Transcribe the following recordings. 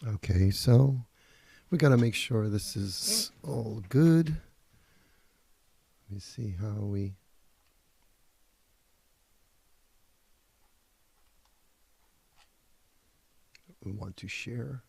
Okay, so we got to make sure this is all good. Let me see how we want to share.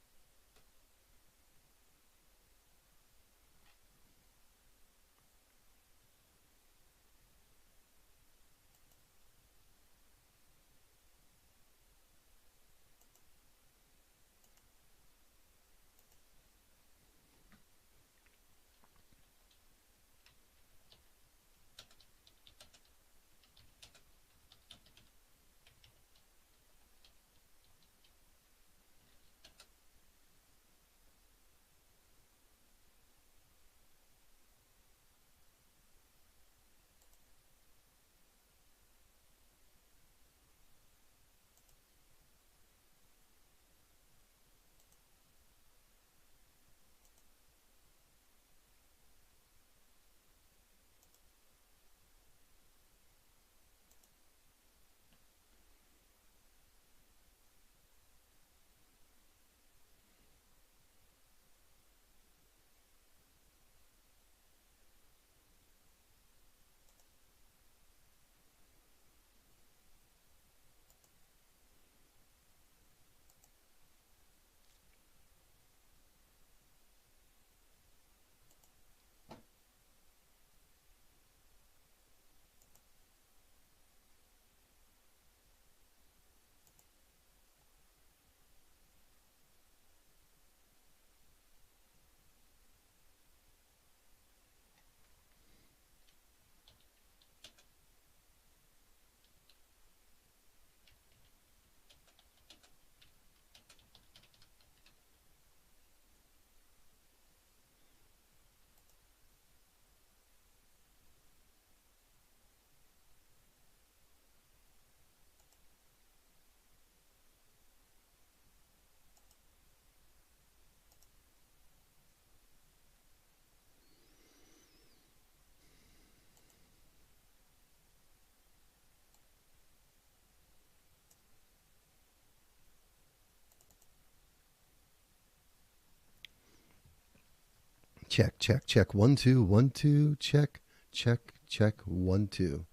Check, check, check. 1 2 1 2. Check, check, check. 1 2.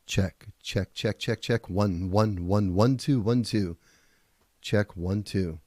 Check, check, check, check, check. 1 1 1 1 2 1 2. Check 1 2.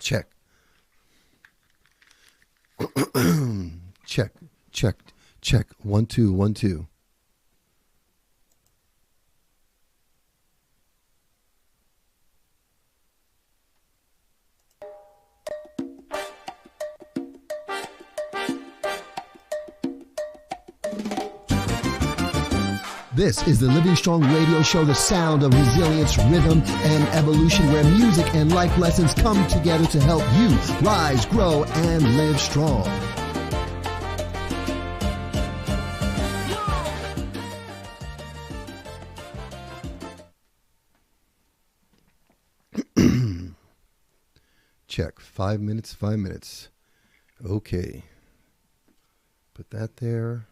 Check. Check, check, check. 1 2 1 2. This is the Living Strong Radio Show, the sound of resilience, rhythm, and evolution, where music and life lessons come together to help you rise, grow, and live strong. Check. 5 minutes, 5 minutes. Okay. Put that there.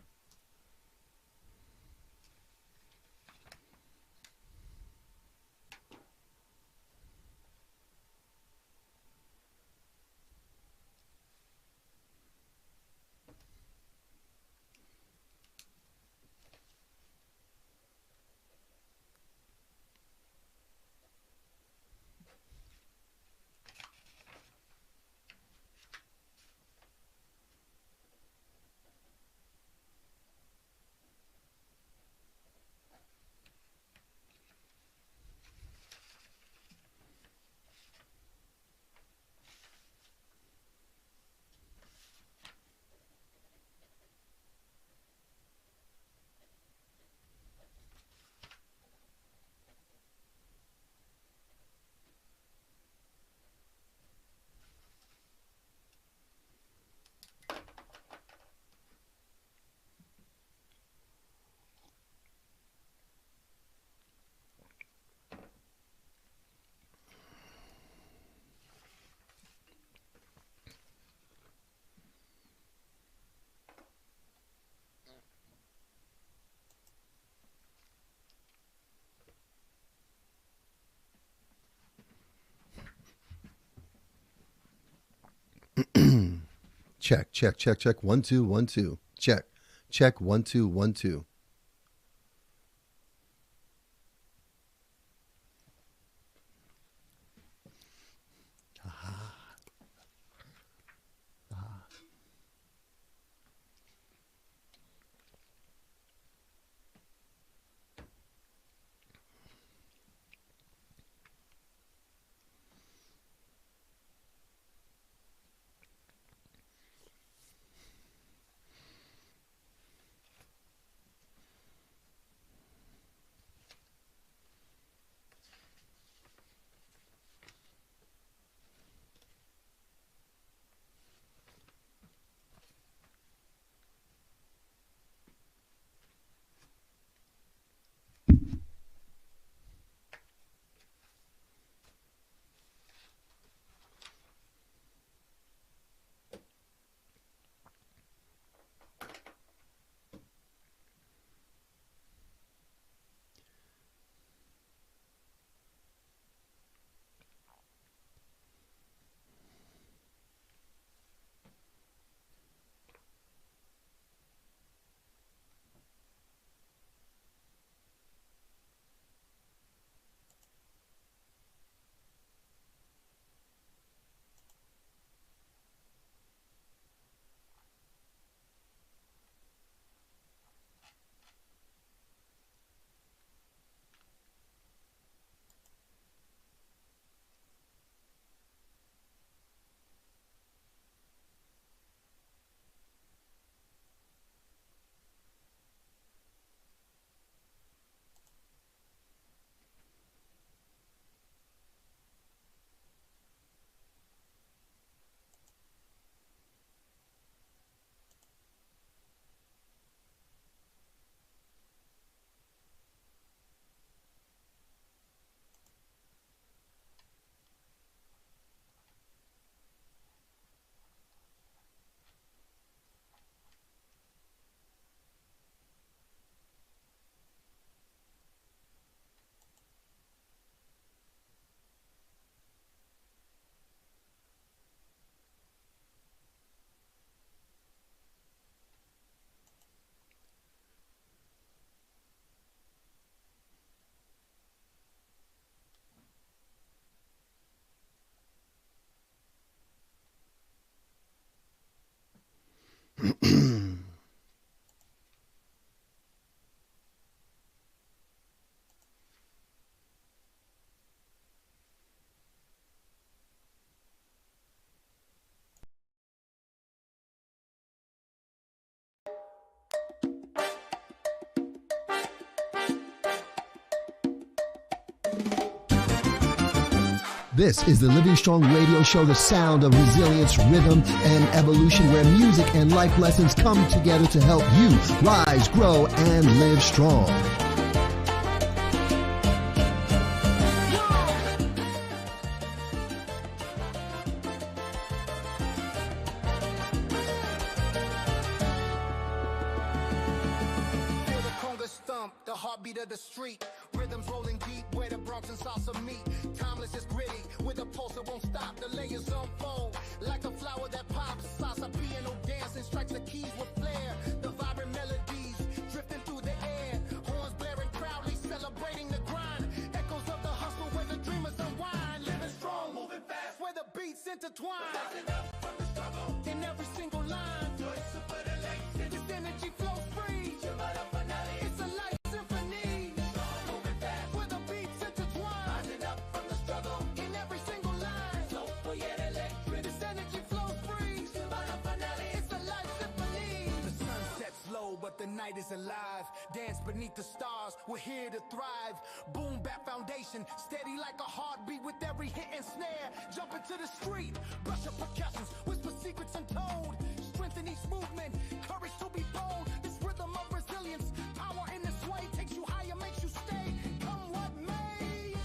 Check, check, check, check. 1, 2, 1, 2. Check, check. 1, 2, 1, 2. This is the Living Strong radio show, the sound of resilience, rhythm, and evolution, where music and life lessons come together to help you rise, grow, and live strong. Feel the conga stump, the heartbeat of the street. Rhythms rolling deep where the Bronx and salsa meet. Timeless is gritty with a pulse that won't stop. The layers unfold like a flower that pops. Salsa piano dancing strikes the keys with flair. The vibrant melodies drifting through the air. Horns blaring proudly celebrating the grind. Echoes of the hustle where the dreamers unwind. Living strong, moving fast where the beats intertwine. Rising up from the struggle in every single line. This energy flows free. It's a life symphony. Moving fast where the beats intertwine. Rising up from the struggle in every single line. Soulful yet electric. This energy flows free. It's a life symphony. The sun sets low, but the night is alive. Dance beneath the stars. We're here to thrive. Boom bap foundation, steady like a heartbeat with every hit and snare. Jump into the street, brush up percussions, whisper secrets untold. Strengthen each movement, courage to be bold. This rhythm of resilience, power in this way takes you higher, makes you stay. Come what may,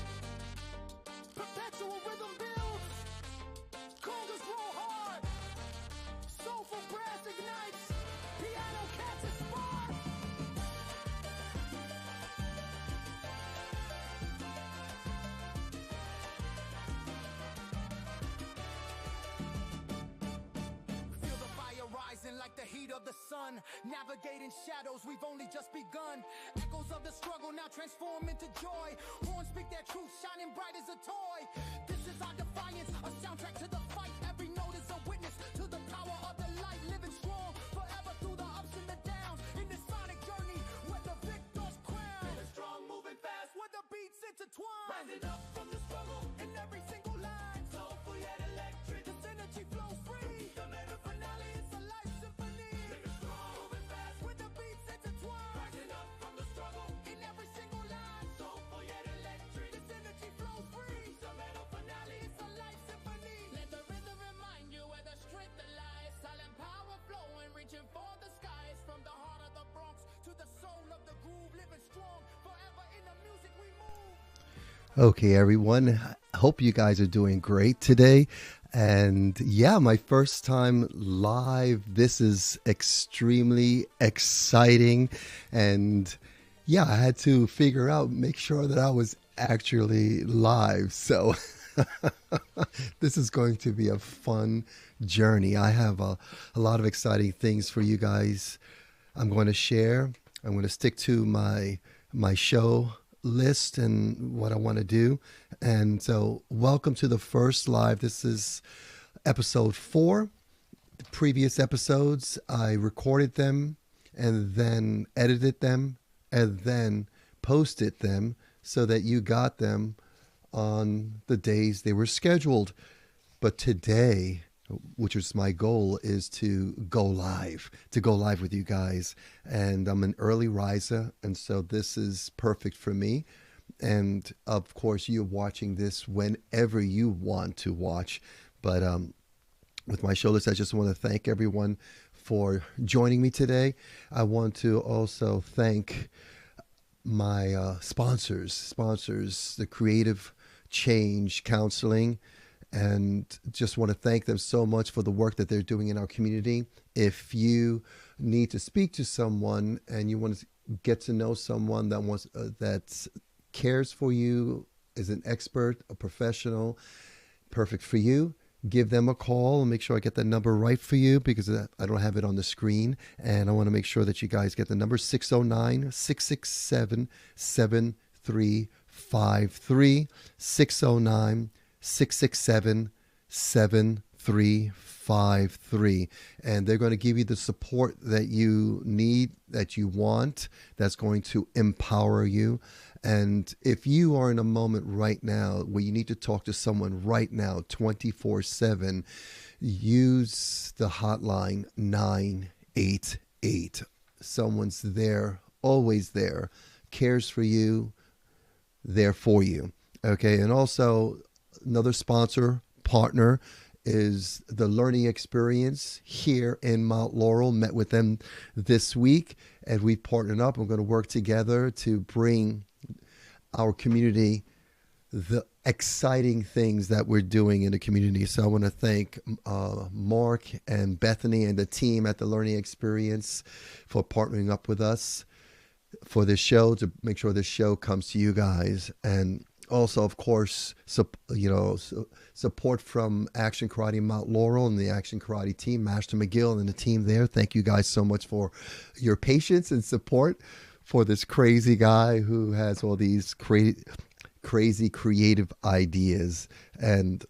perpetual rhythm builds. Congas roll hard, soulful brass ignites. Piano catches spark. Feel the fire heat of the sun. Navigating shadows, we've only just begun. Echoes of the struggle now transform into joy. Horns speak their truth, shining bright as a toy. This is our defiance, a soundtrack to the fight. Every note is a witness to the power of the light. Living strong forever through the ups and the downs. In this sonic journey, where the victor's crown. Living strong, moving fast, where the beats intertwine. Rising up from the struggle in every single line. Soulful yet electric, this energy flows free. The meta finale is a life symphony. Living strong, moving fast, where the beats intertwine. Rising up from the struggle in every single line. Soulful yet electric, this energy flows free. The meta finale is a life symphony. Let the rhythm remind you where the strength lies. Silent power flowing, reaching for the skies. From the heart of the Bronx to the soul of the groove. Living strong forever in the music we move. Okay, everyone. I hope you guys are doing great today. And yeah, my first time live. This is extremely exciting. And yeah, I had to figure out, make sure that I was actually live. So this is going to be a fun journey. I have a lot of exciting things for you guys I'm going to share. I'm going to stick to my show list and what I want to do. And so welcome to the first live. This is episode 4. The previous episodes, I recorded them and then edited them and then posted them so that you got them on the days they were scheduled. But today, which was my goal, is to go live with you guys. And I'm an early riser, and so this is perfect for me. And of course, you're watching this whenever you want to watch. But with my show list, I just want to thank everyone for joining me today. I want to also thank my sponsors, the Creative Change Counseling. And just want to thank them so much for the work that they're doing in our community. If you need to speak to someone and you want to get to know someone that cares for you, is an expert, a professional, perfect for you, give them a call and make sure I get the number right for you, because I don't have it on the screen. And I want to make sure that you guys get the number 609-667-7353, 609-667-7353. And they're going to give you the support that you need, that you want, that's going to empower you. And if you are in a moment right now where you need to talk to someone right now, 24/7, use the hotline 988. Someone's there, always there, cares for you, there for you. Okay. And also, another sponsor partner is the Learning Experience here in Mount Laurel. Met with them this week, and we've partnered up. We're going to work together to bring our community the exciting things that we're doing in the community. So I want to thank Mark and Bethany and the team at the Learning Experience for partnering up with us for this show, to make sure this show comes to you guys. And also, of course, support from Action Karate Mount Laurel and the Action Karate team, Master McGill and the team there. Thank you guys so much for your patience and support for this crazy guy who has all these crazy creative ideas. And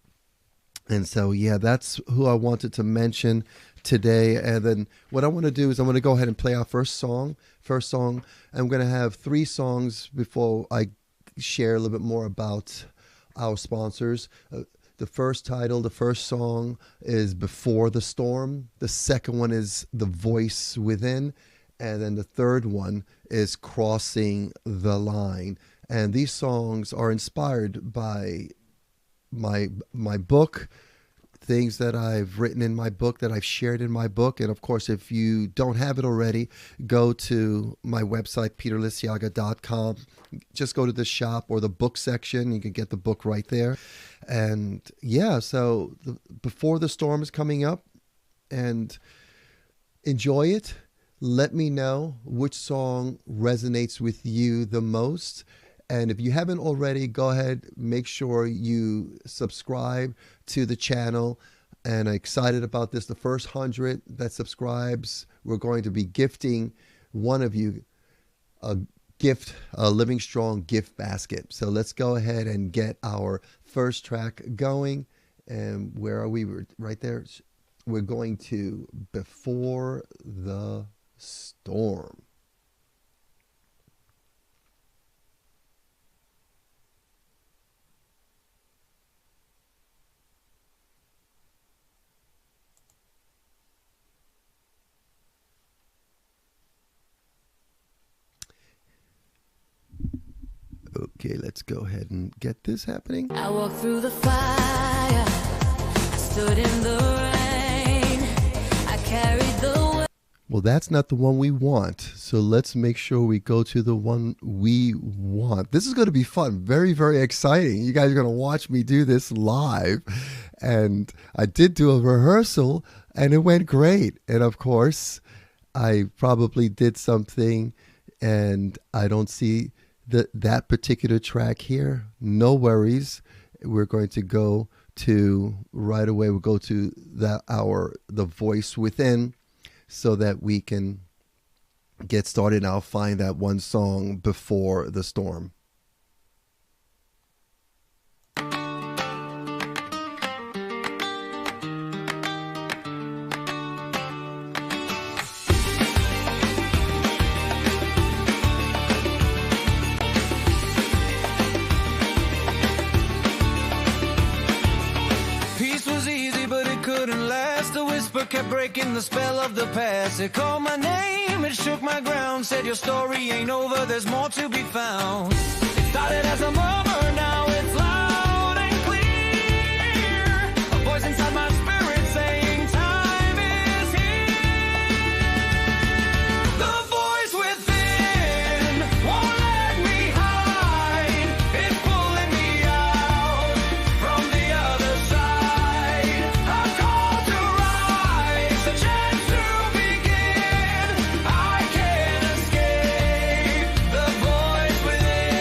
so, yeah, that's who I wanted to mention today. And then what I want to do is I'm going to go ahead and play our first song. I'm going to have 3 songs before I share a little bit more about our sponsors. The first song is Before the Storm. The second one is The Voice Within. And then the third one is Crossing the Line. And these songs are inspired by my book, things that I've written in my book, that I've shared in my book. And of course, if you don't have it already, go to my website, peterlisyaga.com. Just go to the shop or the book section. You can get the book right there. And yeah, so Before the Storm is coming up, and enjoy it. Let me know which song resonates with you the most. And if you haven't already, go ahead, make sure you subscribe to the channel. And I'm excited about this. The first 100 that subscribes we're going to be gifting one of you a gift, a Living Strong gift basket. So let's go ahead and get our first track going. And where are we? We're right there. We're going to Before the Storm. Okay, let's go ahead and get this happening. I walked through the fire, I stood in the rain, I carried the weight. Well, that's not the one we want, so let's make sure we go to the one we want. This is going to be fun, very, very exciting. You guys are going to watch me do this live, and I did do a rehearsal, and it went great. And of course, I probably did something, and I don't see that particular track here. No worries. We're going to go to right away. We'll go to the voice within, so that we can get started. And I'll find that one song, Before the Storm. Kept breaking the spell of the past. It called my name, it shook my ground. Said your story ain't over, there's more to be found. It started as a murmur, now it's loud and clear. A voice inside my spirit saying time is here. The voice within won't let me hide. It's pulling me out from the other side. A call to rise, a chance to begin. I can't escape the voice within.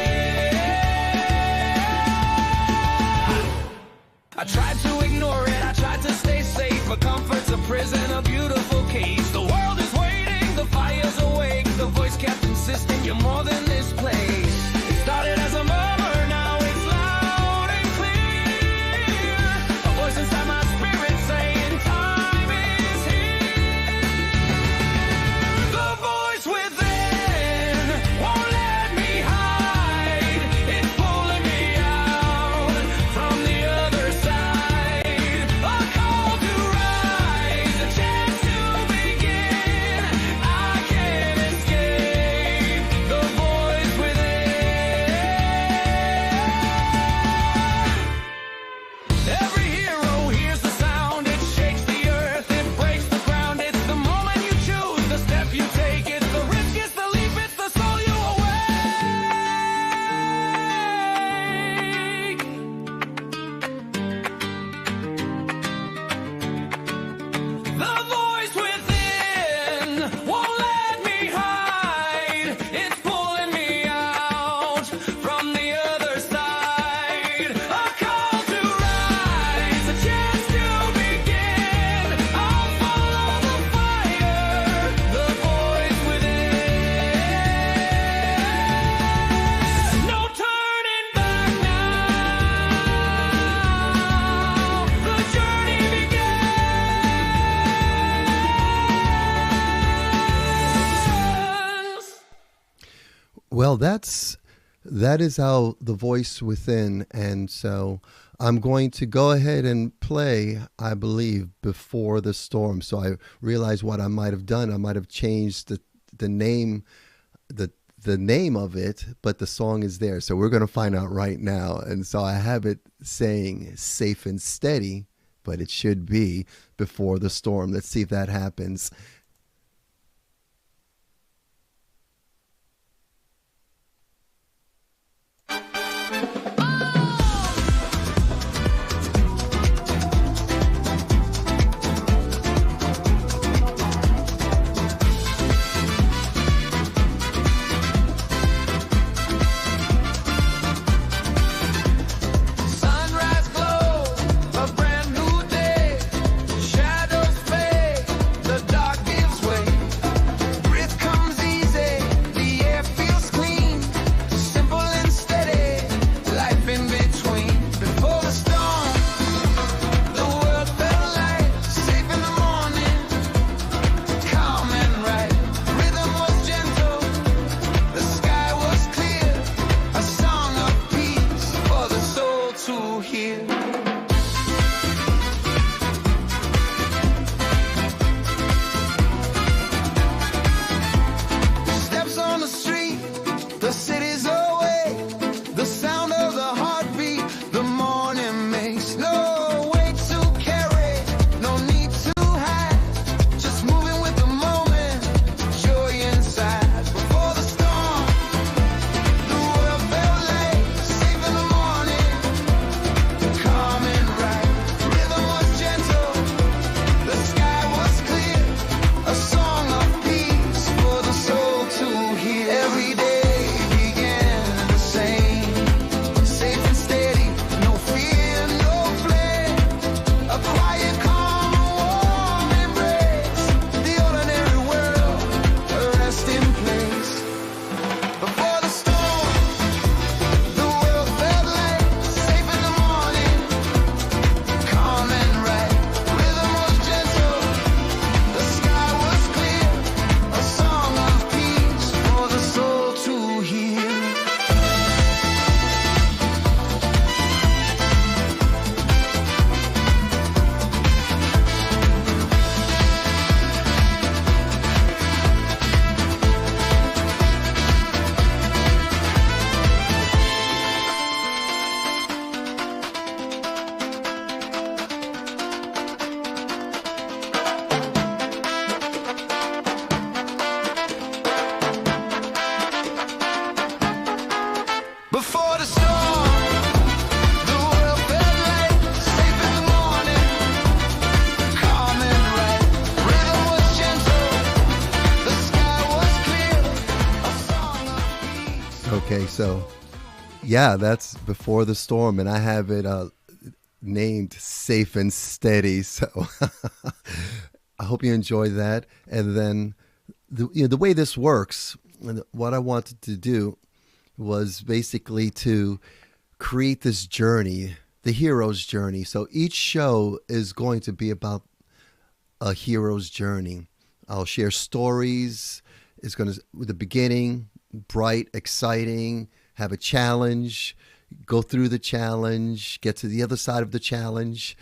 I tried to ignore it, I tried to stay safe, but comfort's a prison, a beautiful case. The world is waiting, the fire's awake. The voice kept insisting you're more than this place. It started as a murmur, now it's loud and clear. A voice inside my spirit saying time is here. The voice within won't let me hide. It's pulling me out from the other side. A call to rise, a chance to begin. I can't escape the voice within. Every hero hears the sound, it shakes the earth, it breaks the ground. It's the moment you choose, the step you take. It's the risk, it's the leap, it's the soul you awake. The voice within won't let me hide. It's pulling me out from the other side. A call to rise, a chance to begin. I'll follow the fire, the voice within. No turning back now. The journey begins. Well, that is how the voice within. And so I'm going to go ahead and play, I believe, Before the Storm. So I realized what I might have done. I might have changed the name, the name of it, but the song is there. So we're going to find out right now. And so I have it saying Safe and Steady, but it should be Before the Storm. Let's see if that happens. Sunrise glow, a brand new day. Shadows fade, the dark is Okay, so yeah, that's Before the Storm, and I have it named Safe and Steady. So I hope you enjoy that. And then the way this works, and what I wanted to do was basically to create this journey, the hero's journey. So each show is going to be about a hero's journey. I'll share stories. It's going to, with the beginning, bright, exciting, have a challenge, go through the challenge, get to the other side of the challenge,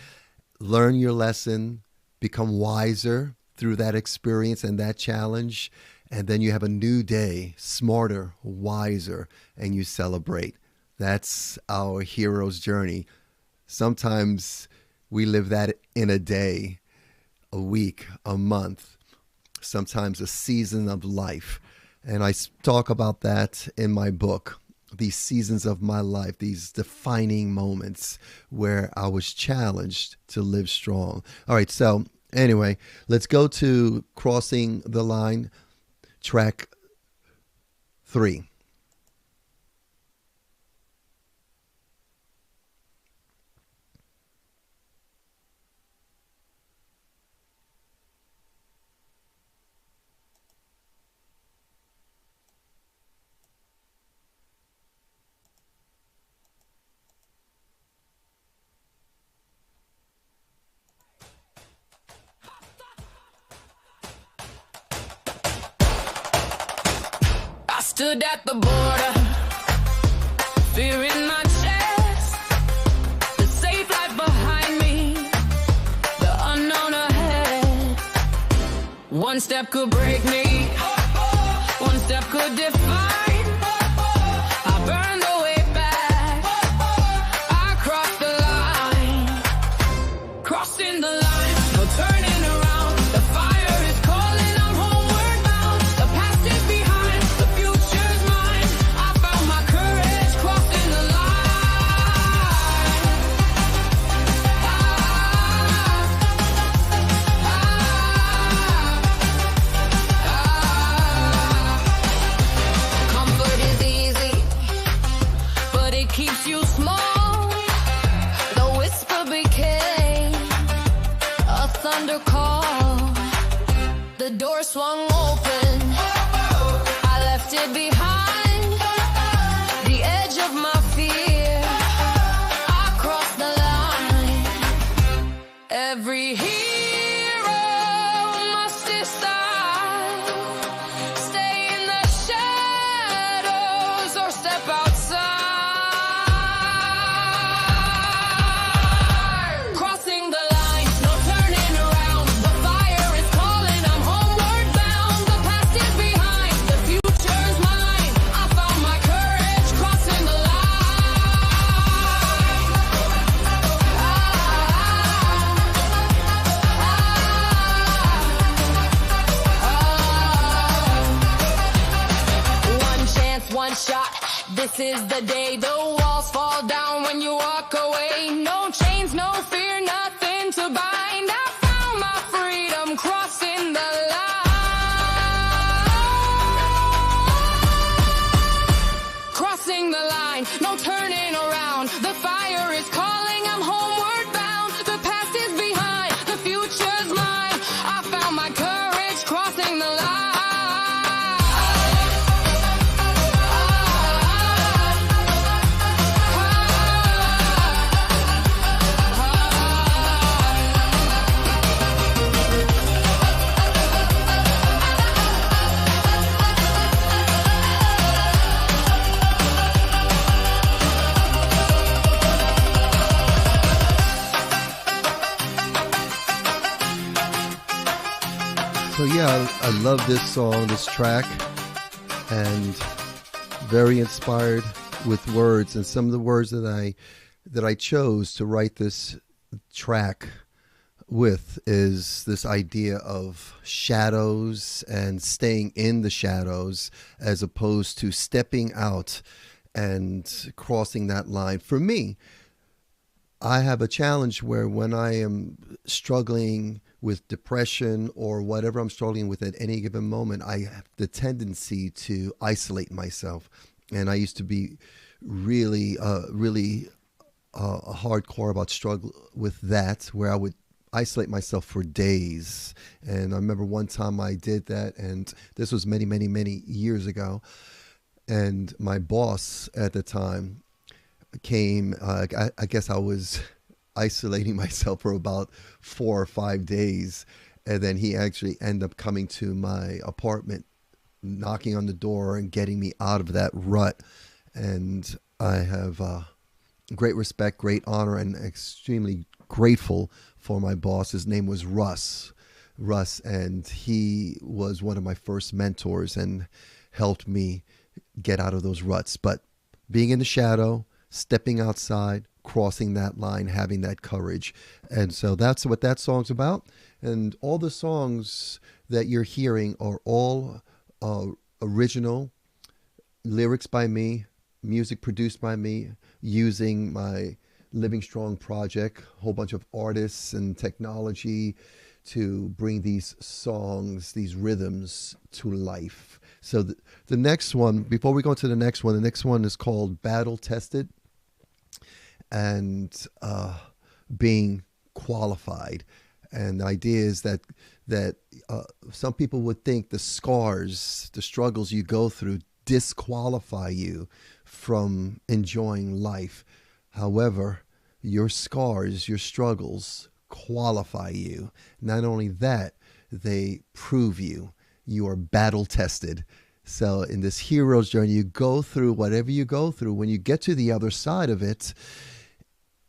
learn your lesson, become wiser through that experience and that challenge. And then you have a new day, smarter, wiser, and you celebrate. That's our hero's journey. Sometimes we live that in a day, a week, a month, sometimes a season of life. And I talk about that in my book, these seasons of my life, these defining moments where I was challenged to live strong. All right, so anyway, let's go to Crossing the Line, track 3. I stood at the border, fear in my chest, the safe life behind me, the unknown ahead. One step could break me, one step could define. I burned the way back, I crossed the line, crossing the line, no turning around. The fire is calling, I'm homeward bound. The past is behind, the future's mine. I found my courage, crossing the line. Comfort is easy, but it keeps you small. The whisper became a thunder call. The door swung open, I left it behind. The edge of my fear, I crossed the line. Every hero must decide, stay in the shadows or step outside. Crossing the line, no turning around. The fire is calling, I'm homeward bound. The past is behind, the future's mine. I found my courage, crossing the line. One chance, one shot. This is the day. The walls fall down when you walk away. No chains, no fear, nothing to bind. I found my freedom, crossing the line. Crossing the line, no turning around. The fire is calling, I'm homeward bound. The past is behind, the future's mine. I found my courage, crossing the line. So yeah, I love this song, this track, and very inspired with words. And some of the words that I chose to write this track with is this idea of shadows and staying in the shadows as opposed to stepping out and crossing that line. For me, I have a challenge where when I am struggling with depression or whatever I'm struggling with at any given moment, I have the tendency to isolate myself. And I used to be really, really hardcore about struggle with that, where I would isolate myself for days. And I remember one time I did that, and this was many, many, many years ago. And my boss at the time came, I guess I was isolating myself for about 4 or 5 days. And then he actually ended up coming to my apartment, knocking on the door and getting me out of that rut. And I have great respect, great honor, and extremely grateful for my boss. His name was Russ, and he was one of my first mentors and helped me get out of those ruts. But being in the shadow, stepping outside, crossing that line, having that courage. And so that's what that song's about. And all the songs that you're hearing are all original, lyrics by me, music produced by me, using my Living Strong project, a whole bunch of artists and technology to bring these songs, these rhythms to life. So the next one, before we go to the next one is called Battle Tested, and being qualified. And the idea is that some people would think the scars, the struggles you go through disqualify you from enjoying life. However, your scars, your struggles qualify you. Not only that, they prove you. You are battle tested. So in this hero's journey, you go through whatever you go through. When you get to the other side of it,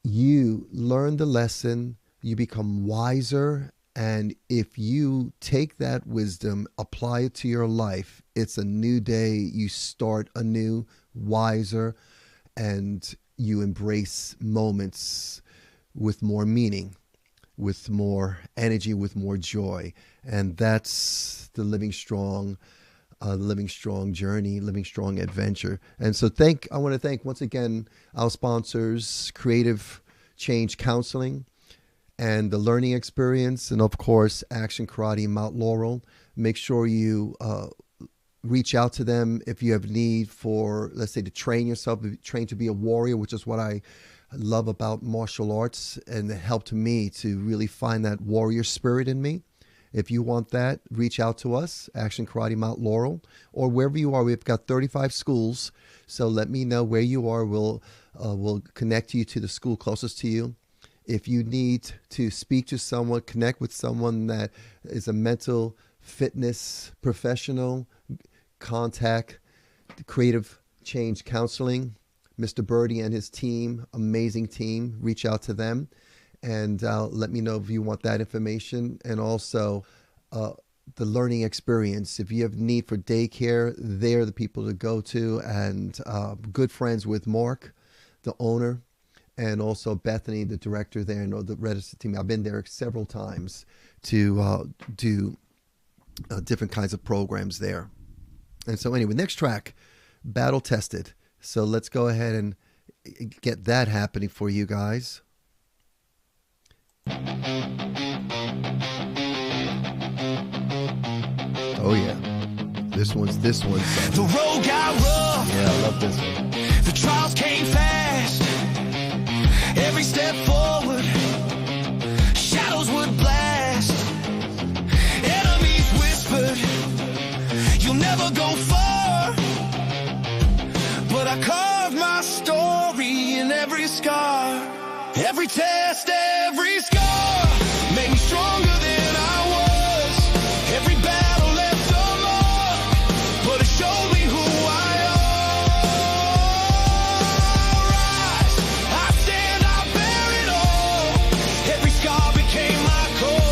you learn the lesson, you become wiser, and if you take that wisdom, apply it to your life, it's a new day. You start anew, wiser, and you embrace moments with more meaning, with more energy, with more joy. And that's the Living Strong journey, Living Strong adventure. And so I want to thank once again our sponsors, Creative Change Counseling and the Learning Experience, and of course, Action Karate Mount Laurel. Make sure you reach out to them if you have need for, let's say, to train yourself, train to be a warrior, which is what I love about martial arts, and it helped me to really find that warrior spirit in me. If you want that, reach out to us, Action Karate Mount Laurel, or wherever you are. We've got 35 schools, so let me know where you are. We'll connect you to the school closest to you. If you need to speak to someone, connect with someone that is a mental fitness professional, contact Creative Change Counseling. Mr. Birdie and his team, amazing team, reach out to them. And let me know if you want that information. And also the Learning Experience. If you have need for daycare, they're the people to go to. And good friends with Mark, the owner, and also Bethany, the director there, and the registered team. I've been there several times to do different kinds of programs there. And so anyway, next track, Battle Tested. So let's go ahead and get that happening for you guys. Oh yeah, this one's The road got rough. Yeah, I love this one. The trials came fast. Every step forward, shadows would blast. Enemies whispered, you'll never go far. But I carved my story in every scar. Every test, every scar made me stronger than I was. Every battle left a mark, but it showed me who I am. Rise, I stand, I bear it all. Every scar became my code.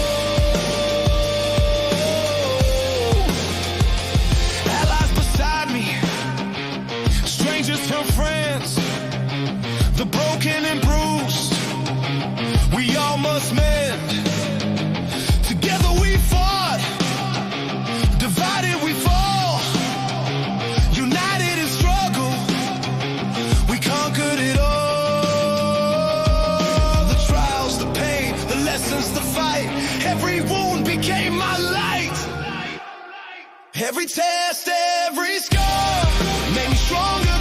Allies beside me, strangers from friends, the broken and bruised. We all must mend. Together we fought, divided we fall. United in struggle, we conquered it all. The trials, the pain, the lessons, the fight. Every wound became my light. Every test, every scar made me stronger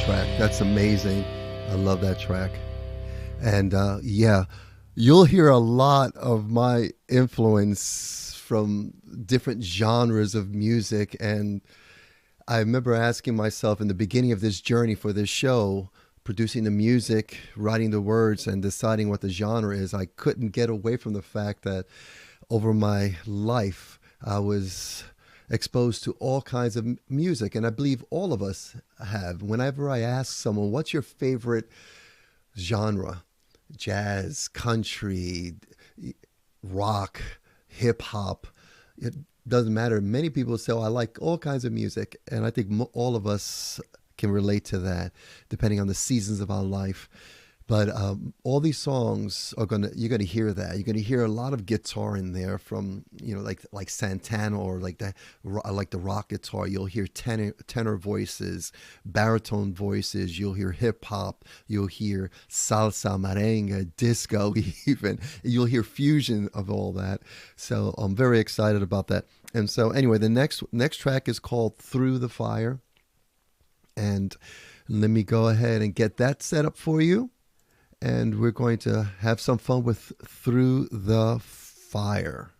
track. That's amazing. I love that track. And yeah, you'll hear a lot of my influence from different genres of music. And I remember asking myself in the beginning of this journey for this show, producing the music, writing the words, and deciding what the genre is, I couldn't get away from the fact that over my life, I was exposed to all kinds of music. And I believe all of us have. Whenever I ask someone, what's your favorite genre? Jazz, country, rock, hip hop. It doesn't matter. Many people say, oh, I like all kinds of music. And I think all of us can relate to that, depending on the seasons of our life. But all these songs you're gonna hear that. You're gonna hear a lot of guitar in there from, like Santana, or like the rock guitar. You'll hear tenor voices, baritone voices. You'll hear hip hop. You'll hear salsa, merengue, disco, even. You'll hear fusion of all that. So I'm very excited about that. And so anyway, the next track is called "Through the Fire," and let me go ahead and get that set up for you. And we're going to have some fun with "Through the Fire."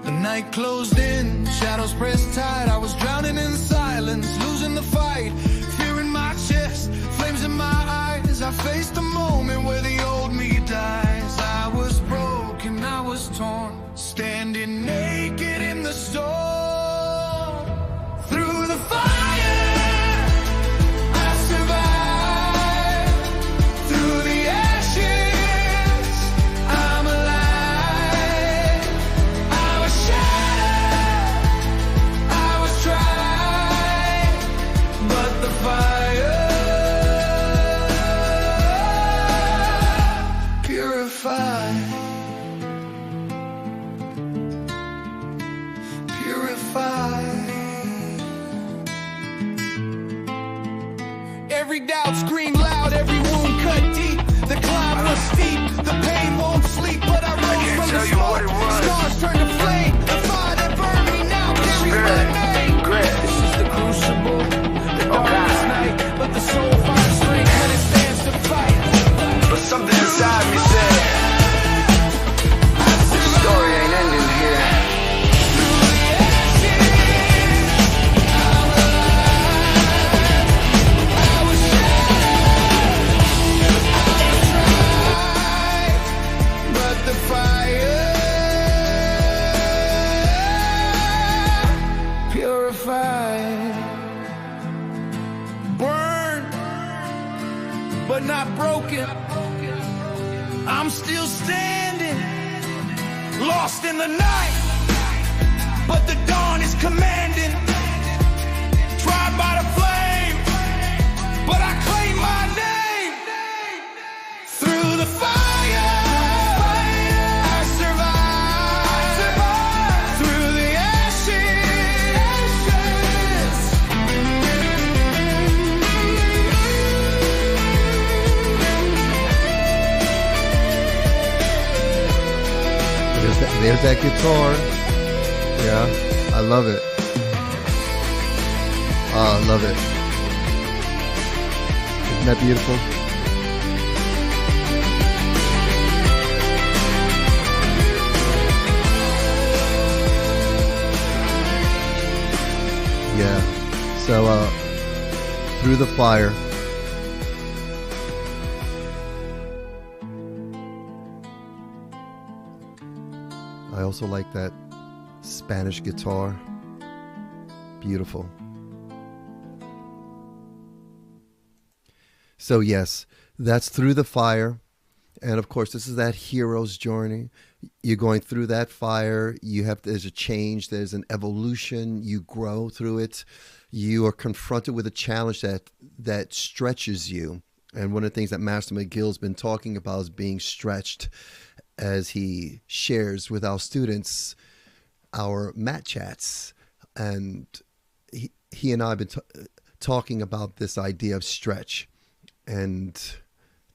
The night closed in, shadows pressed tight. I was drowning in silence, losing the fight. Fear in my chest, flames in my eyes. I faced the moment where the old me dies. I was broken, I was torn, standing naked in the storm. Through the fire, I survived. Through the ashes, I'm alive. I was shattered, I was tried, but the fire purified. Every doubt screamed loud, every wound cut deep. The climb was steep, the pain won't sleep, but I rose from the smoke. Scars turned to flame, the fire that burned me now carries my name. This is the crucible, the darkest night, but the soul finds strength when it stands to fight. But something inside me said, the story ain't ending here. But not broken. I'm still standing, lost in the night, but the dawn is commanding. Tried by the flame, but I claim my name. Through the fire, I survived. Through the There's that guitar. Yeah, I love it. Oh, I love it. Isn't that beautiful? Yeah. So, "Through the Fire." I also like that Spanish guitar. Beautiful. So yes, that's "Through the Fire." And of course, this is that hero's journey. You're going through that fire. There's a change. There's an evolution. You grow through it. You are confronted with a challenge that stretches you. And one of the things that Master McGill's been talking about is being stretched, as he shares with our students our mat chats. And he and I have been talking about this idea of stretch. And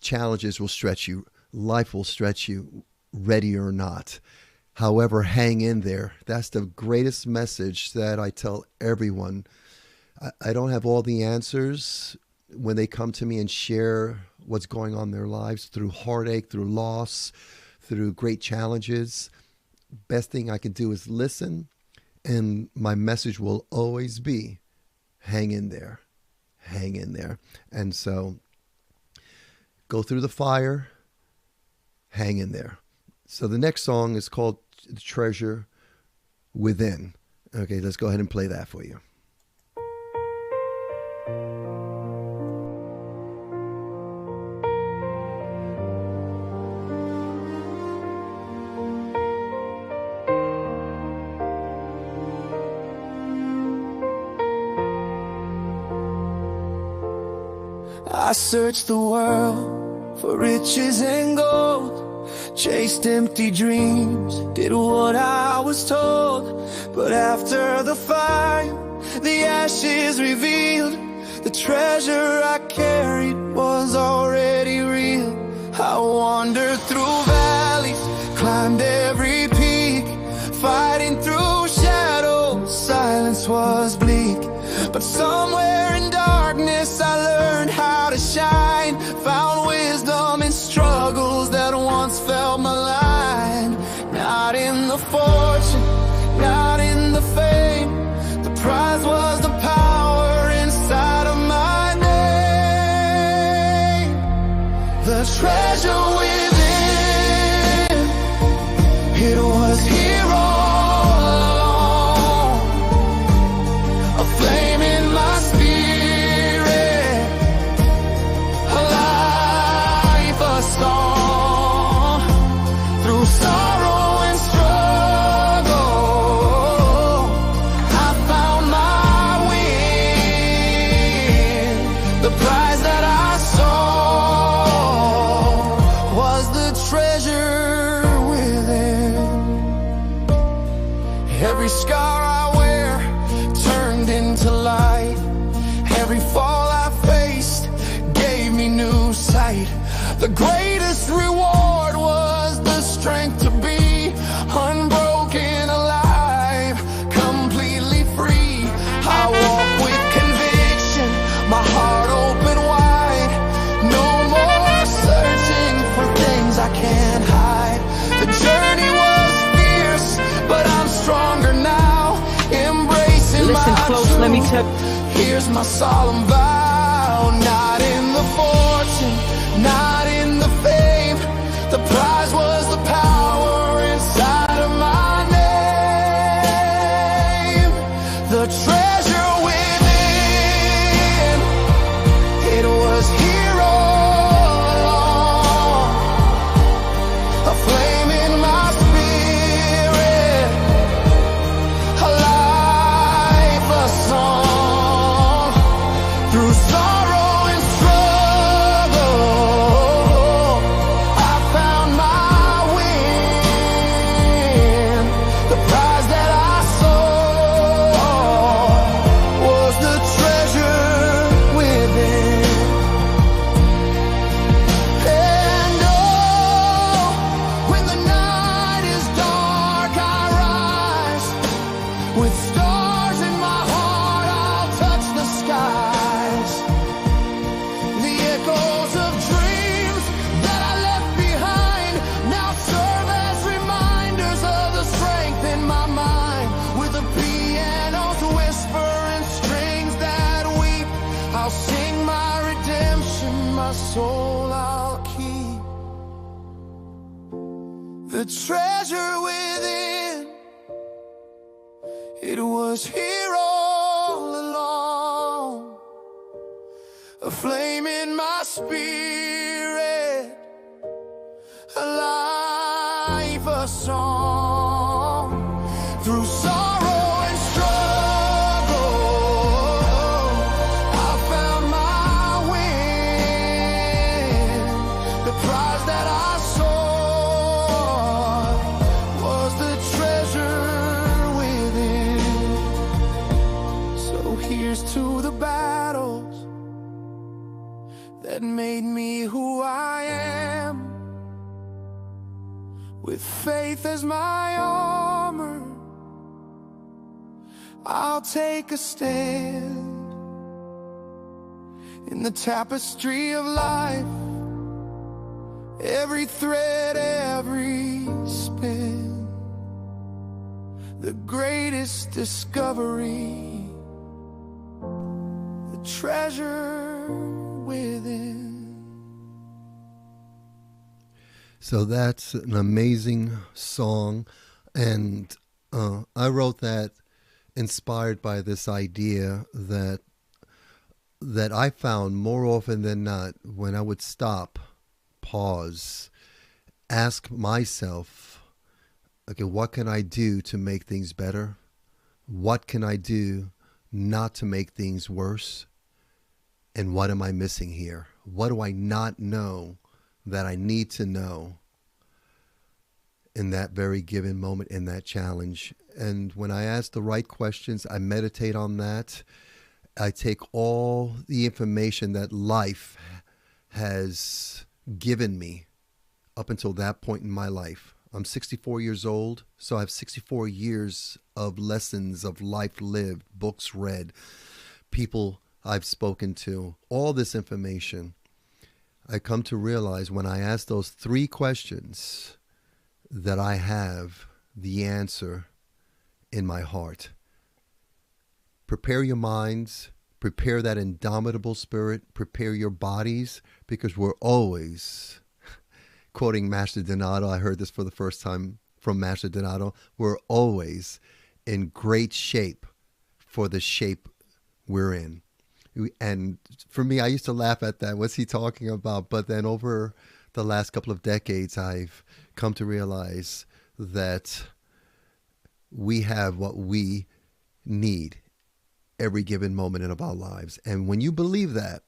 challenges will stretch you. Life will stretch you. ready or not. However, hang in there. That's the greatest message that I tell everyone. I don't have all the answers when they come to me and share what's going on in their lives through heartache, through loss, through great challenges. Best thing I can do is listen, and my message will always be, hang in there, hang in there. And so go through the fire, hang in there. So the next song is called The Treasure Within. Okay, let's go ahead and play that for you. I searched the world for riches and gold, chased empty dreams, did what I was told. But after the fire, the ashes revealed the treasure I carried was already real. I wandered through valleys, climbed every peak, fighting through shadows, silence was bleak. But somewhere in darkness I learned how to shine, found wisdom in struggles that once felt malign. Not in the fortune, not in the fame, the prize was the power inside of my name. The treasure within, it was here all along, a flame in my spirit, a life, a song. Through sorrow and struggle, I found my win. The prize that I saw was the treasure within. Every scar I wear turned into light. Every fall I faced gave me new sight. The greatest reward was the strength to be unbroken, alive, completely free. I walk with conviction, my heart open wide. No more searching for things I can't hide. The journey was fierce, but I'm stronger now, embracing Listen my close, truth. let me tell. Here's my solemn vow, not in the fortune, not in the fame, the prize was the power inside of my name. The treasure within, it was here all along, a flame in my spirit, a life, a song. Through sorrow and struggle, I found my win. The prize that I saw was the treasure within. And oh, when the night is dark, I rise. With stars in my heart, I'll touch the skies. The echoes of dreams that I left behind now serve as reminders of the strength in my mind. With the piano's whisper and strings that weep, I'll sing my redemption, my soul I'll keep. The treasure within, it was here all along, a flame in my spirit, a life, a song. Through sorrow and struggle, I found my win. The prize that I sought was the treasure within. So here's to the battles that made me who I am. With faith as my armor, I'll take a stand in the tapestry of life. Every thread, every spin, the greatest discovery, the treasure within. So that's an amazing song, and I wrote that inspired by this idea that I found more often than not when I would stop, pause, ask myself, okay, what can I do to make things better? What can I do not to make things worse? And what am I missing here? What do I not know that I need to know in that very given moment, in that challenge? And when I ask the right questions, I meditate on that. I take all the information that life has given me up until that point in my life. I'm 64 years old, so I have 64 years of lessons of life lived, books read, people I've spoken to, all this information. I come to realize when I ask those three questions that I have the answer in my heart. Prepare your minds, prepare that indomitable spirit, prepare your bodies, because we're always, quoting Master Donato, I heard this for the first time from Master Donato, we're always in great shape for the shape we're in. And for me, I used to laugh at that. What's he talking about? But then over the last couple of decades, I've come to realize that we have what we need every given moment of our lives. And when you believe that,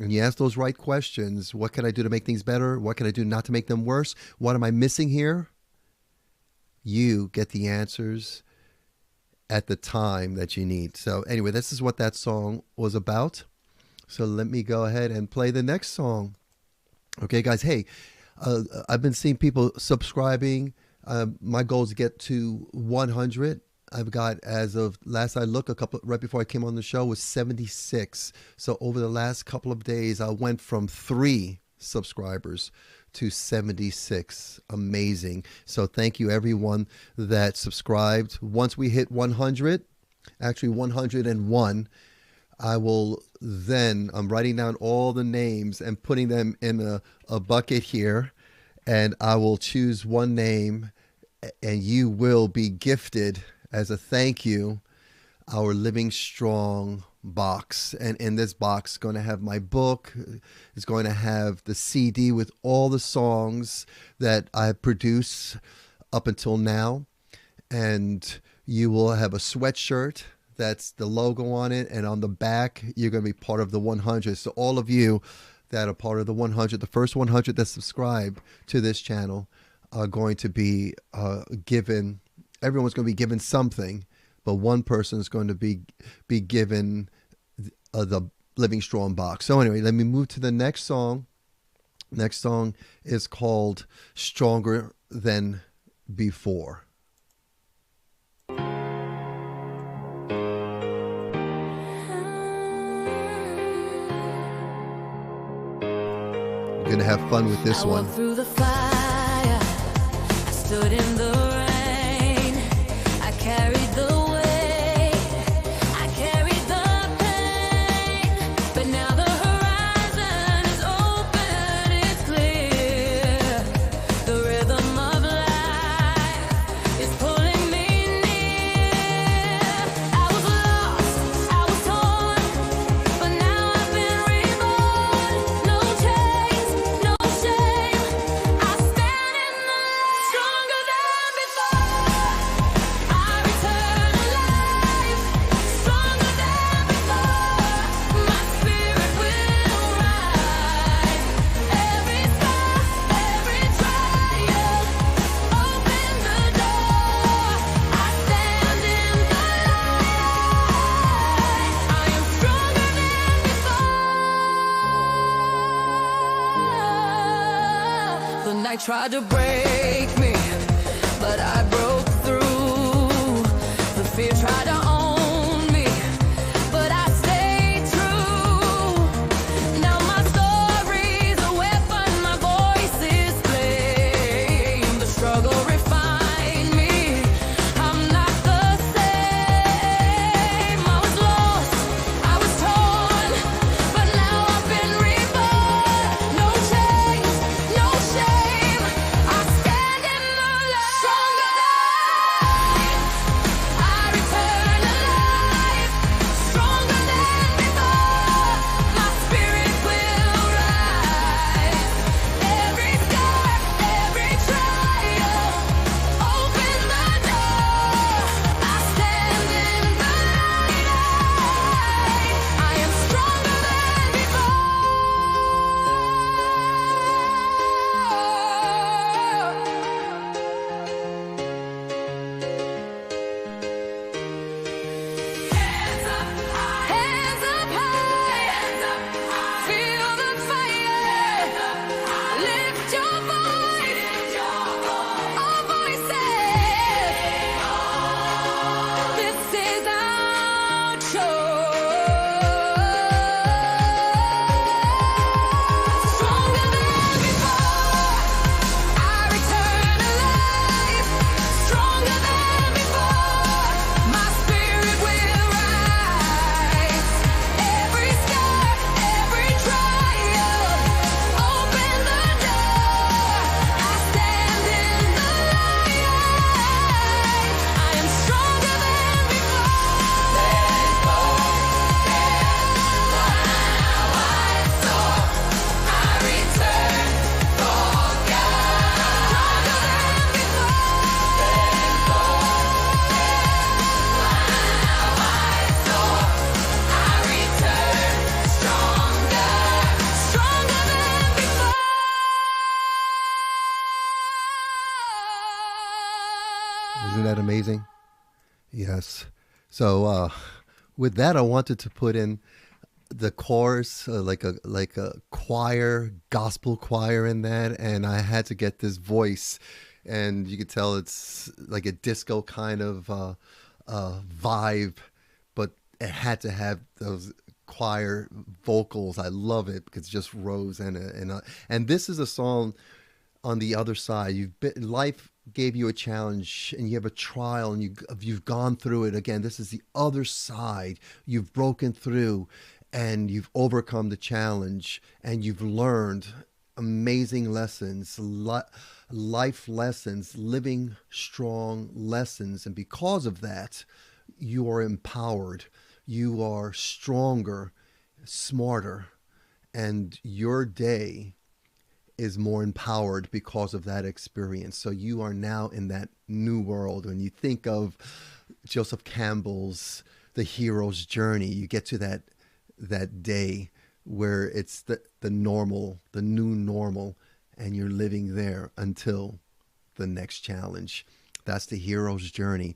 and you ask those right questions, what can I do to make things better? What can I do not to make them worse? What am I missing here? You get the answers at the time that you need. So anyway, this is what that song was about. So let me go ahead and play the next song. Okay, guys. Hey, I've been seeing people subscribing. My goal is to get to 100. I've got, as of last I looked, right before I came on the show, was 76. So over the last couple of days, I went from 3 subscribers to 76. Amazing. So thank you everyone that subscribed. Once we hit 100, actually 101, I will then, I'm writing down all the names and putting them in a bucket here, and I will choose one name, and you will be gifted as a thank you our Living Strong box. And in this box is going to have my book. It's going to have the CD with all the songs that I produce up until now. And you will have a sweatshirt that's the logo on it. And on the back, you're going to be part of the 100. So all of you that are part of the 100, the first 100 that subscribe to this channel are going to be given, everyone's going to be given something, but one person is going to be given the Living Strong box. So anyway, let me move to the next song. Next song is called Stronger Than Before. You're gonna have fun with this one. Through the fire, I stood in the rain, I carried the weight, I carried the pain, but now the horizon is open, it's clear, the rhythm of life is pulling me near. I was lost, I was torn, but now I've been reborn. No chains, no shame, I stand in the light, stronger than before. I return alive, stronger than before. My spirit will rise. Every scar, every trial, open the door. I stand in the light. I am stronger than before. The night tried to break me, but I broke through. The fear tried to own me, but I stayed true. Now my story's a weapon, my voice is flame. The struggle refined me. I'm not the same. I was lost, I was torn, but now I've been reborn. No chains, no shame. I stand in the light. Stronger than I return alive. Stronger than before. My spirit will rise. Every scar, every trial, open the door. I stand in the light. I am stronger than before. Hands up high, hands up high, hands up high. Feel the fire, lift your voice, all voices. This is our choice. Stronger than before, I return alive. Stronger than before, my spirit will rise. Every scar, every trial, open the door. I stand in the light. I am stronger than before. Let go, now I soar. I return for God. Stronger than before. Let go, now I soar. I return stronger, stronger than before. Isn't that amazing? Yes. So with that, I wanted to put in the chorus, like a choir, gospel choir in that, and I had to get this voice, and you could tell it's like a disco kind of vibe, but it had to have those choir vocals. I love it because it just rose and this is a song on the other side. Life gave you a challenge and you have a trial and you've gone through it again. This is the other side. You've broken through and you've overcome the challenge and you've learned amazing lessons, life lessons, living strong lessons. And because of that, you are empowered. You are stronger, smarter, and your day is more empowered because of that experience. So you are now in that new world. When you think of Joseph Campbell's The Hero's Journey, you get to that day where it's the normal, the new normal, and you're living there until the next challenge. That's the hero's journey.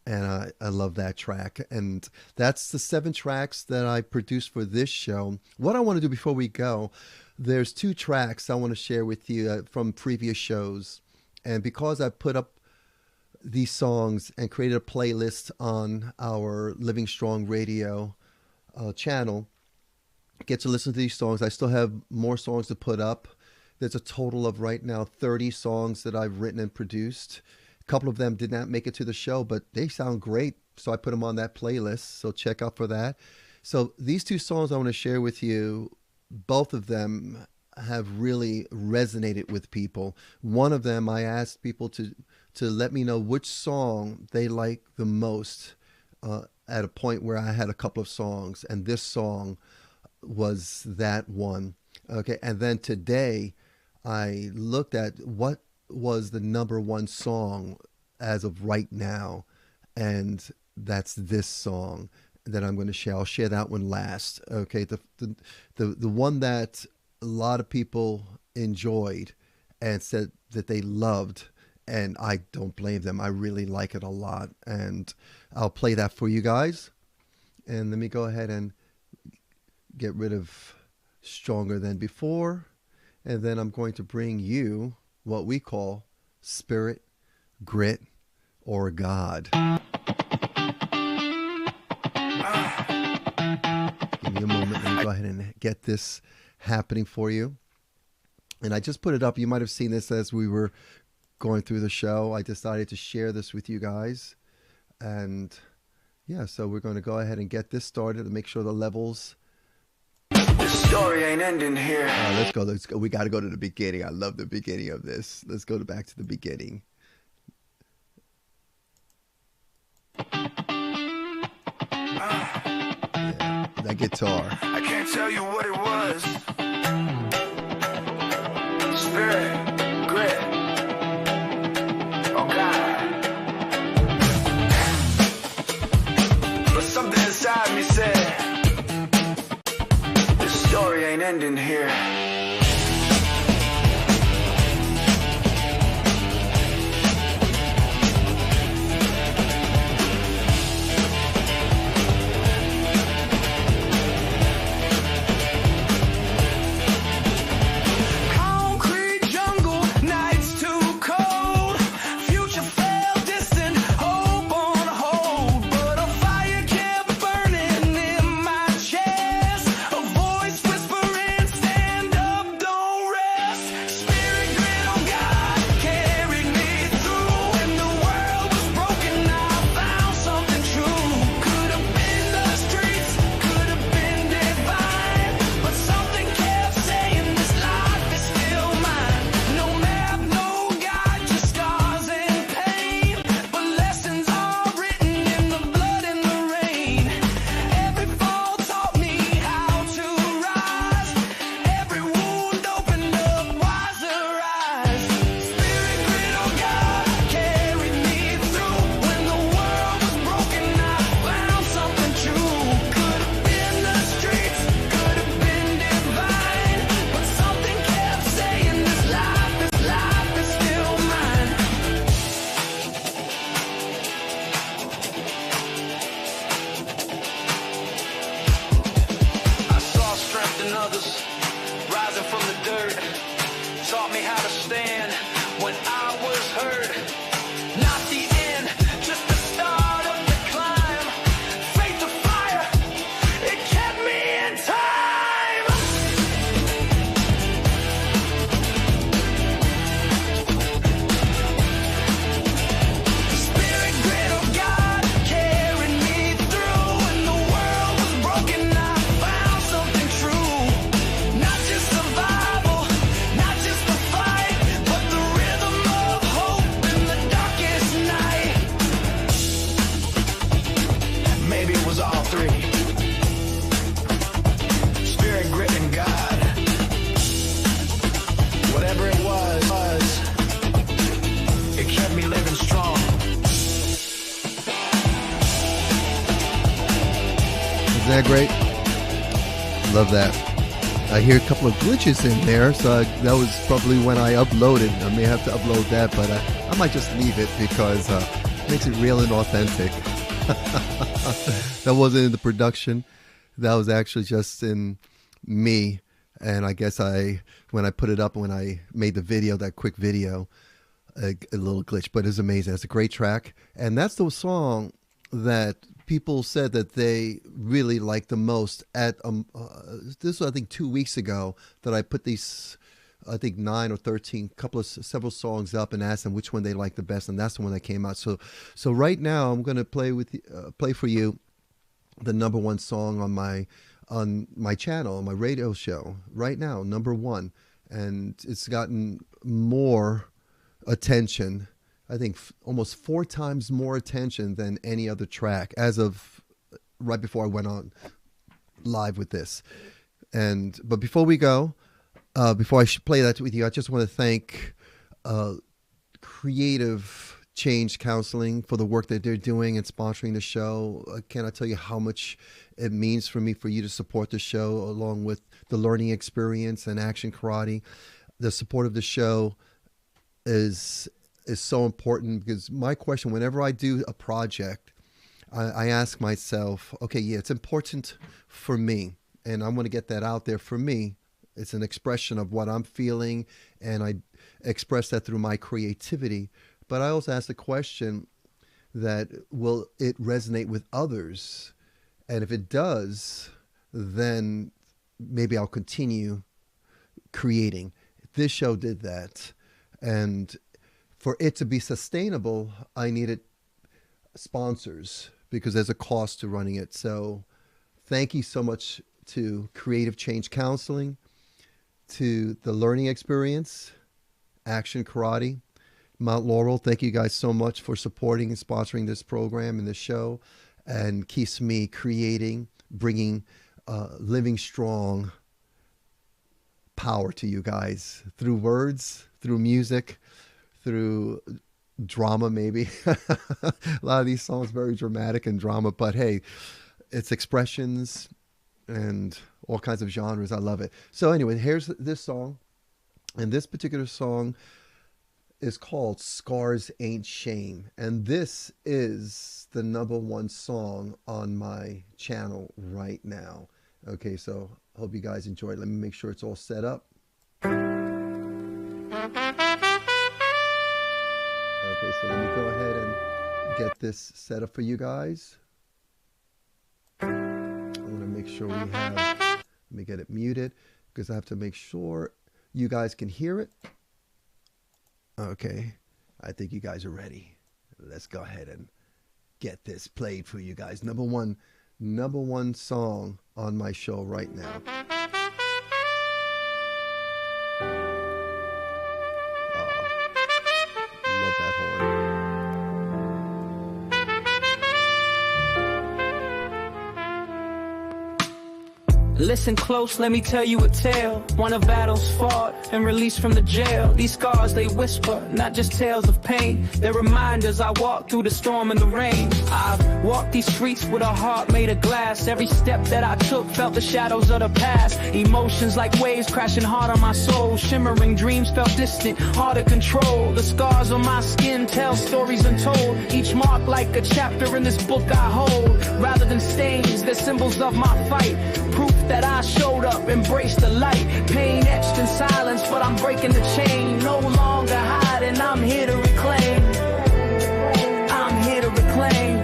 And I love that track. And that's the 7 tracks that I produced for this show. What I want to do before we go, there's 2 tracks I want to share with you from previous shows. And because I put up these songs and created a playlist on our Living Strong Radio channel, get to listen to these songs. I still have more songs to put up. There's a total of right now 30 songs that I've written and produced. A couple of them did not make it to the show, but they sound great. So I put them on that playlist. So check out for that. So these 2 songs I want to share with you, both of them have really resonated with people. One of them, I asked people to let me know which song they like the most at a point where I had a couple of songs. And this song was that one. Okay. And then today I looked at what was the number 1 song as of right now. And that's this song that I'm going to share. I'll share that one last. Okay. The one that a lot of people enjoyed and said that they loved, and I don't blame them. I really like it a lot. And I'll play that for you guys. And let me go ahead and get rid of Stronger Than Before. And then I'm going to bring you what we call Spirit grit, or God? Give me a moment. Let me go ahead and get this happening for you. And I just put it up. You might have seen this as we were going through the show. I decided to share this with you guys. And yeah, so we're going to go ahead and get this started and make sure the levels. The story ain't ending here. Let's go. We got to go to the beginning. I love the beginning of this. Let's go back to the beginning. Yeah, that guitar. I can't tell you what it was. Spirit, grit. Oh God. But something inside me said, this story ain't ending here. Isn't that great? Love that. I hear a couple of glitches in there, so that was probably when I uploaded. I may have to upload that, but I might just leave it because it makes it real and authentic. That wasn't in the production. That was actually just in me. And I guess when I put it up, when I made the video, that quick video, a little glitch, but it's amazing. It's a great track. And that's the song that people said that they really liked the most at this was, I think, 2 weeks ago, that I put these, I think 9 or 13 several songs up and asked them which one they liked the best, and that's the one that came out. So right now I'm going to play for you the number one song on my channel, on my radio show right now, number one, and it's gotten more attention. I think almost 4 times more attention than any other track as of right before I went on live with this. But before we go, before I play that with you, I just want to thank Creative Change Counseling for the work that they're doing and sponsoring the show. I cannot tell you how much it means for me for you to support the show, along with the Learning Experience and Action Karate. The support of the show is so important, because my question, whenever I do a project, I ask myself, okay, yeah, it's important for me, and I want to get that out there for me. It's an expression of what I'm feeling, and I express that through my creativity. But I also ask the question that will it resonate with others? And if it does, then maybe I'll continue creating. This show did that. And for it to be sustainable, I needed sponsors because there's a cost to running it. So thank you so much to Creative Change Counseling, to the Learning Experience, Action Karate, Mount Laurel. Thank you guys so much for supporting and sponsoring this program and this show, and keeps me creating, bringing living strong power to you guys through words, through music, through drama maybe. A lot of these songs very dramatic and drama, but hey, it's expressions and all kinds of genres. I love it. So anyway, here's this song. And this particular song is called Scars Ain't Shame. And this is the #1 song on my channel right now. Okay, so hope you guys enjoy it. Let me make sure it's all set up. Okay, so let me go ahead and get this set up for you guys. I want to make sure we have, let me get it muted because I have to make sure you guys can hear it. Okay, I think you guys are ready. Let's go ahead and get this played for you guys. Number one song on my show right now. Love that horn. Listen close, let me tell you a tale. One of battles fought and released from the jail. These scars, they whisper, not just tales of pain. They're reminders I walked through the storm and the rain. I've walked these streets with a heart made of glass. Every step that I took felt the shadows of the past. Emotions like waves crashing hard on my soul. Shimmering dreams felt distant, hard to control. The scars on my skin tell stories untold. Each mark like a chapter in this book I hold. Rather than stains, they're symbols of my fight. Proof that I showed up, embraced the light. Pain etched in silence, but I'm breaking the chain. No longer hiding, I'm here to reclaim. I'm here to reclaim.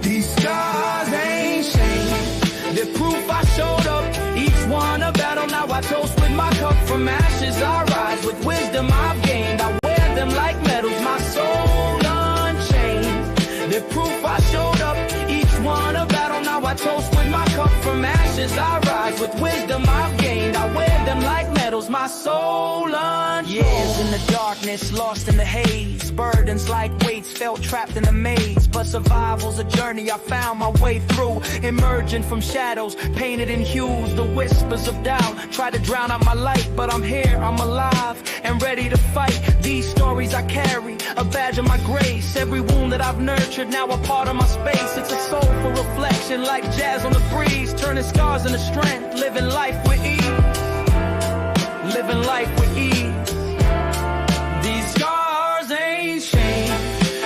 These scars ain't shame. They're proof I showed up. Each one a battle, now I toast with my cup. From ashes I rise, with wisdom I've gained. I wear them like medals, my soul unchained. They're proof I showed up. Each one a battle, now I toast with my cup. From ashes I rise, with wisdom I've gained. I wear them like medals, my soul unchained. Years in the darkness, lost in the haze. Burdens like weights, felt trapped in a maze. But survival's a journey I found my way through. Emerging from shadows, painted in hues. The whispers of doubt try to drown out my light. But I'm here, I'm alive, and ready to fight. These stories I carry, a badge of my grace. Every wound that I've nurtured, now a part of my space. It's a soulful reflection like jazz on the breeze. Turning scars into strength, living life with ease. Living life with ease. These scars ain't shame.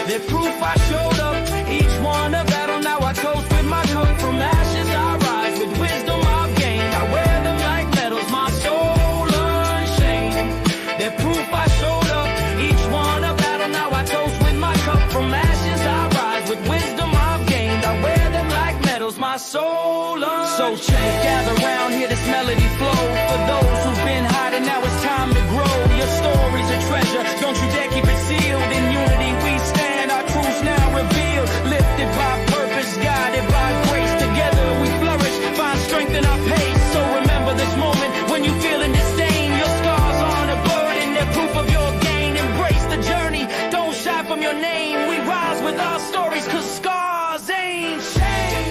They're proof I showed up. Each one a battle, now I toast with my cup. From ashes I rise, with wisdom I've gained. I wear them like medals, my soul unchained. They're proof I showed up. Each one a battle, now I toast with my cup. From ashes I rise, with wisdom I've gained. I wear them like medals, my soul unchained. So change, gather round, hear this melody flow. For those who've been hiding, now it's time to grow. Your story's a treasure, don't you dare keep it sealed. In unity we stand, our truths now revealed. Lifted by purpose, guided by grace. Together we flourish, find strength in our pace. So remember this moment when you feel in disdain. Your scars aren't a burden, they're proof of your gain. Embrace the journey, don't shy from your name. We rise with our stories, cause scars ain't shame.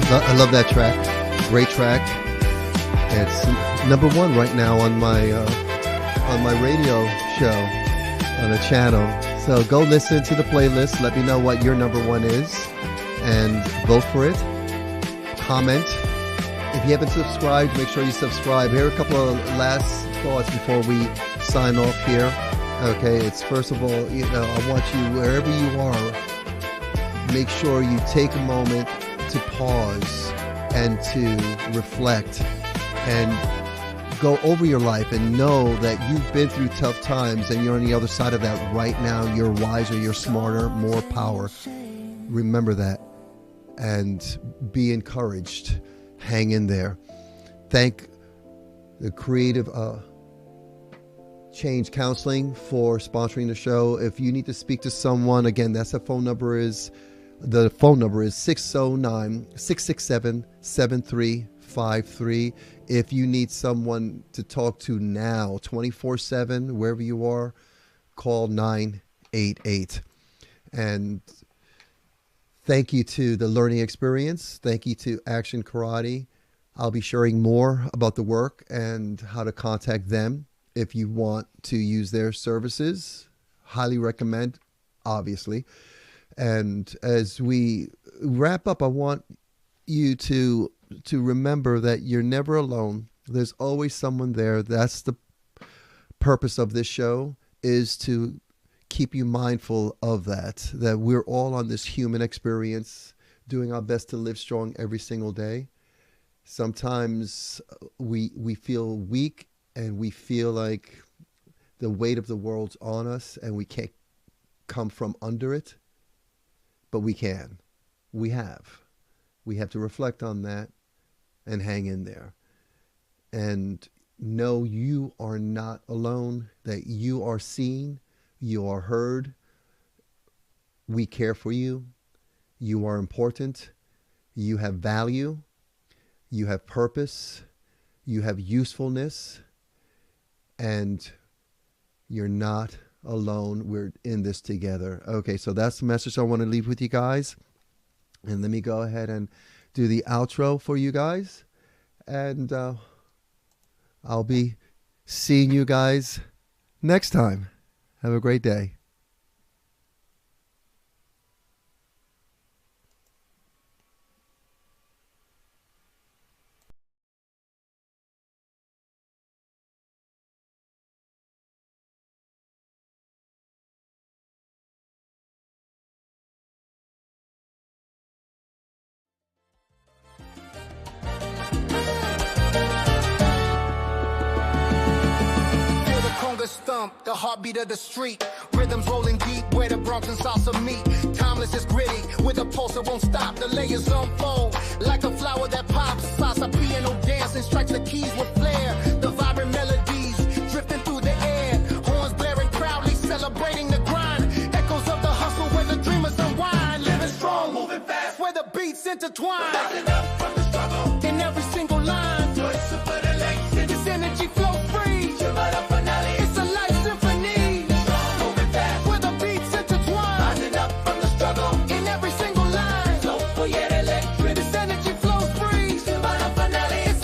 I love that track. Great track. It's #1 right now on my radio show on the channel. So go listen to the playlist. Let me know what your #1 is and vote for it. Comment. If you haven't subscribed, make sure you subscribe. Here are a couple of last thoughts before we sign off here. Okay, it's first of all, I want you, wherever you are, make sure you take a moment to pause and to reflect and go over your life and know that you've been through tough times and you're on the other side of that right now. You're wiser, you're smarter, more power. Remember that and be encouraged. Hang in there. Thank the Creative Change Counseling for sponsoring the show. If you need to speak to someone, again, the phone number is 609-667-7353. If you need someone to talk to now, 24/7, wherever you are, call 988. And thank you to the Learning Experience. Thank you to Action Karate. I'll be sharing more about the work and how to contact them if you want to use their services. Highly recommend, obviously. And as we wrap up, I want you to remember that you're never alone. There's always someone there. That's the purpose of this show, is to keep you mindful of that we're all on this human experience, doing our best to live strong every single day. Sometimes we feel weak and we feel like the weight of the world's on us and we can't come from under it. But we can. We have to reflect on that and hang in there. And know you are not alone, that you are seen, you are heard. We care for you. You are important. You have value. You have purpose. You have usefulness. And you're not alone. We're in this together. Okay, so that's the message I want to leave with you guys. And let me go ahead and do the outro for you guys. And I'll be seeing you guys next time. Have a great day. Stump, the heartbeat of the street. Rhythms rolling deep where the Bronx and salsa meet. Timeless is gritty with a pulse that won't stop. The layers unfold like a flower that pops. Salsa piano dancing strikes the keys with flair. The vibrant melodies drifting through the air. Horns blaring proudly celebrating the grind. Echoes of the hustle where the dreamers unwind. Living strong, moving fast where the beats intertwine. Rising up from the struggle in every single line. Choice of the legs, this energy flow free. It's a life symphony. Strong, moving fast where the beats intertwine. Rising up from the struggle in every single line. Soulful yet electric. This energy flows free. It's a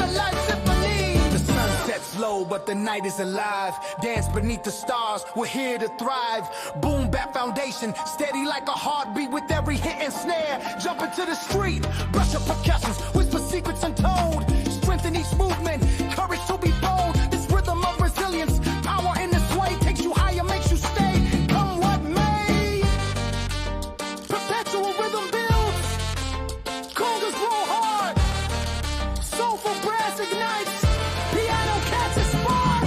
life symphony. The sun sets low, but the night is alive. Dance beneath the stars. We're here to thrive. Boom bap foundation, steady like a heartbeat with every hit and snare. Jump into the street, brush up percussions, whisper secrets untold. Strengthen each movement, courage to be bold. This rhythm of resilience, power in this way takes you higher, makes you stay. Come what may, perpetual rhythm builds. Congas roll hard, soulful brass ignites. Piano catches spark.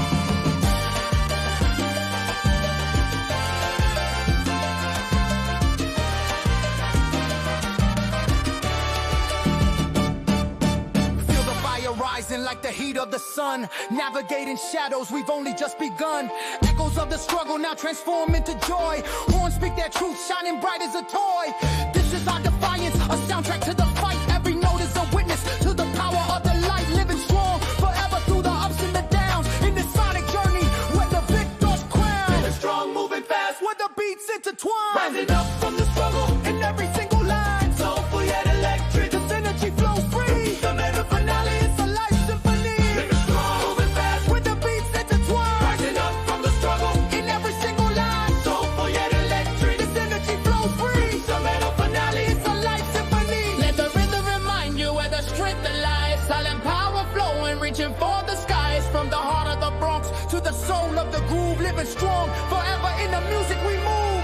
Feel the fire rising like the heat of the sun. Navigating shadows, we've only just begun. Echoes of the struggle now transform into joy. Horns speak their truth, shining bright as a toy. This is our defiance, a soundtrack to the fight. Every note is a witness to the power of the light. Living strong forever through the ups and the downs. In this sonic journey where the victor's crowned. Living strong, moving fast where the beats intertwine. Rising up from the struggle in every single line. Soulful yet electric, this energy flows free. The meta finale, it's a life symphony. Living strong, moving fast with the beats intertwine. Rising up from the struggle in every single line. Soulful yet electric, this energy flows free. The meta finale, it's a life symphony. Let the rhythm remind you where the strength lies. Silent power flowing, reaching for the skies. From the heart of the Bronx to the soul of the groove. Living strong forever in the music we move.